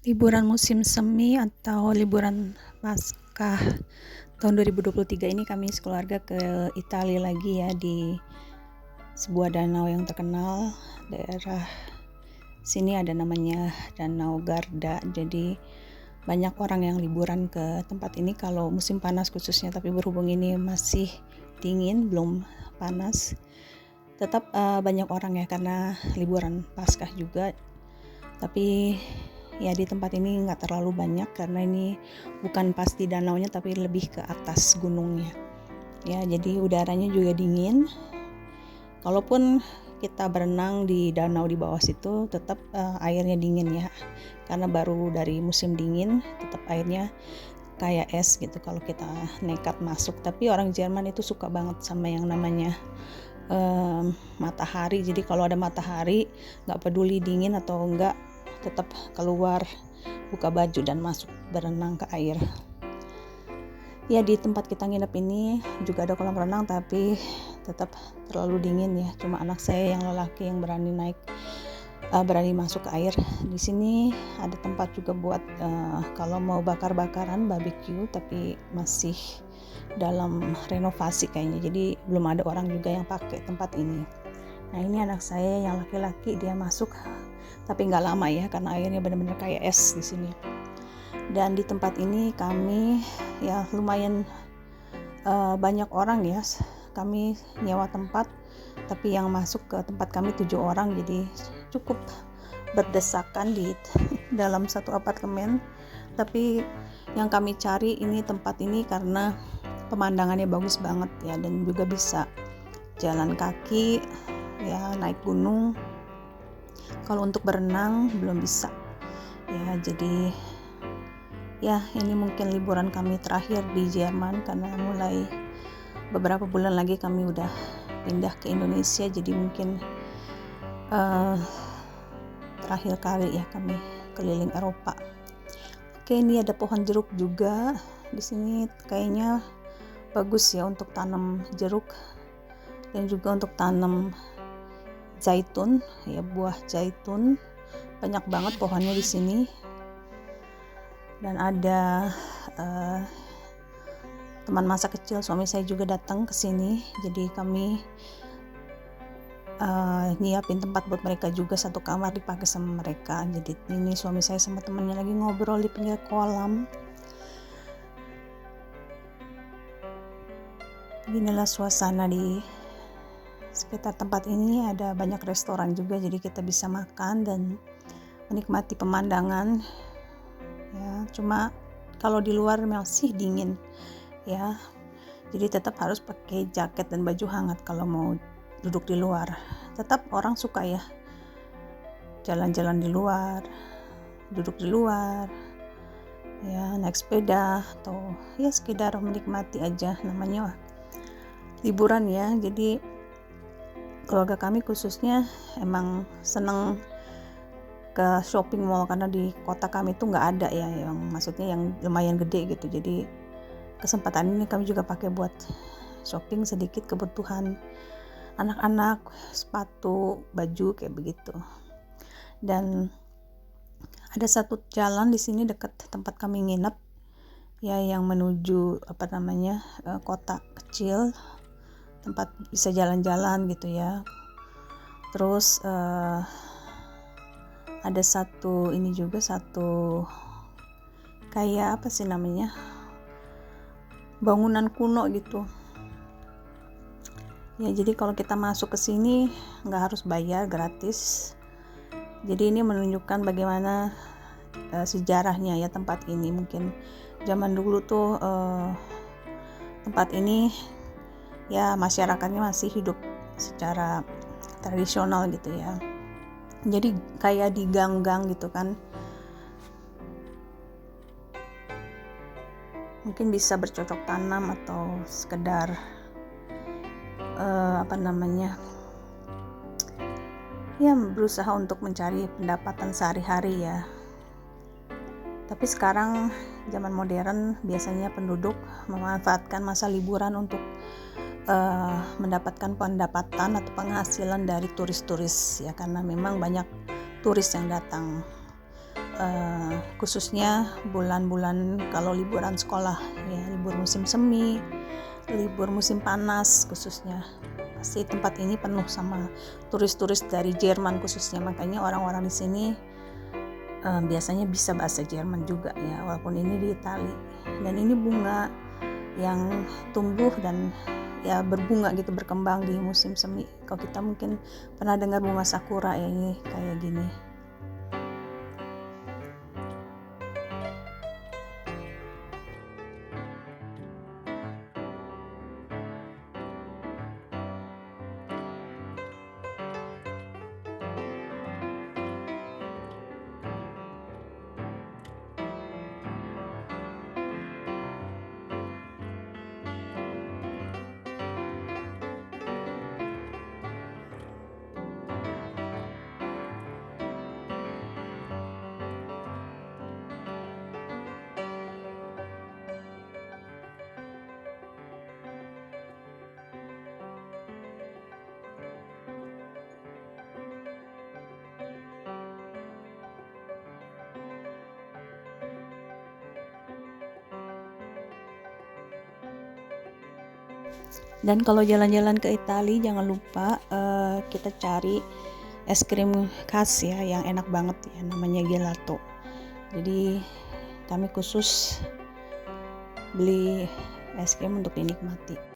Liburan musim semi atau liburan Paskah tahun 2023 ini kami sekeluarga ke Italia lagi ya, di sebuah danau yang terkenal. Daerah sini ada namanya Danau Garda. Jadi banyak orang yang liburan ke tempat ini kalau musim panas khususnya, tapi berhubung ini masih dingin, belum panas, tetap banyak orang ya karena liburan Paskah juga. Tapi ya di tempat ini nggak terlalu banyak karena ini bukan pas di danaunya tapi lebih ke atas gunungnya ya, jadi udaranya juga dingin. Kalaupun kita berenang di danau di bawah situ tetap airnya dingin ya, karena baru dari musim dingin, tetap airnya kayak es gitu kalau kita nekat masuk. Tapi orang Jerman itu suka banget sama yang namanya matahari. Jadi kalau ada matahari, nggak peduli dingin atau enggak, tetap keluar, buka baju dan masuk berenang ke air. Ya di tempat kita nginep ini juga ada kolam renang, tapi tetap terlalu dingin ya. Cuma anak saya yang lelaki yang berani berani masuk ke air. Di sini ada tempat juga buat kalau mau bakar-bakaran, barbecue, tapi masih dalam renovasi kayaknya. Jadi belum ada orang juga yang pakai tempat ini. Nah ini anak saya yang laki-laki, dia masuk tapi nggak lama ya karena airnya benar-benar kayak es di sini. Dan di tempat ini kami ya lumayan banyak orang ya. Kami nyewa tempat, tapi yang masuk ke tempat kami 7 orang, jadi cukup berdesakan di dalam satu apartemen. Tapi yang kami cari ini tempat ini karena pemandangannya bagus banget ya, dan juga bisa jalan kaki ya, naik gunung. Kalau untuk berenang belum bisa ya, jadi ya ini mungkin liburan kami terakhir di Jerman karena mulai beberapa bulan lagi kami udah pindah ke Indonesia. Jadi mungkin terakhir kali ya kami keliling Eropa. Oke, ini ada pohon jeruk juga di sini, kayaknya bagus ya untuk tanam jeruk dan juga untuk tanam zaitun ya, buah zaitun. Banyak banget pohonnya di sini. Dan ada teman masa kecil suami saya juga datang ke sini, jadi kami nyiapin tempat buat mereka juga, satu kamar dipakai sama mereka. Jadi ini suami saya sama temannya lagi ngobrol di pinggir kolam. Inilah suasana di sekitar tempat ini. Ada banyak restoran juga, jadi kita bisa makan dan menikmati pemandangan ya. Cuma kalau di luar masih dingin ya, jadi tetap harus pakai jaket dan baju hangat kalau mau duduk di luar. Tetap orang suka ya jalan-jalan di luar, duduk di luar ya, naik sepeda atau ya sekedar menikmati aja, namanya liburan ya. Jadi keluarga kami khususnya emang seneng ke shopping mall karena di kota kami tuh nggak ada ya, yang maksudnya yang lumayan gede gitu. Jadi kesempatan ini kami juga pakai buat shopping sedikit kebutuhan anak-anak, sepatu, baju kayak begitu. Dan ada satu jalan di sini dekat tempat kami nginep ya, yang menuju kota kecil, tempat bisa jalan-jalan gitu ya. Terus ada satu kayak apa sih namanya, bangunan kuno gitu ya. Jadi kalau kita masuk ke sini nggak harus bayar, gratis. Jadi ini menunjukkan bagaimana sejarahnya ya tempat ini. Mungkin zaman dulu tuh tempat ini ya masyarakatnya masih hidup secara tradisional gitu ya. Jadi kayak di gang-gang gitu kan. Mungkin bisa bercocok tanam atau sekedar ya berusaha untuk mencari pendapatan sehari-hari ya. Tapi sekarang zaman modern, biasanya penduduk memanfaatkan masa liburan untuk mendapatkan pendapatan atau penghasilan dari turis-turis ya, karena memang banyak turis yang datang khususnya bulan-bulan kalau liburan sekolah ya, libur musim semi, libur musim panas khususnya. Pasti tempat ini penuh sama turis-turis dari Jerman khususnya, makanya orang-orang di sini biasanya bisa bahasa Jerman juga ya, walaupun ini di Itali. Dan ini bunga yang tumbuh dan ya berbunga gitu, berkembang di musim semi. Kalau kita mungkin pernah dengar bunga sakura ya, ini kayak gini. Dan kalau jalan-jalan ke Italia jangan lupa kita cari es krim khas ya, yang enak banget ya, namanya gelato. Jadi kami khusus beli es krim untuk dinikmati.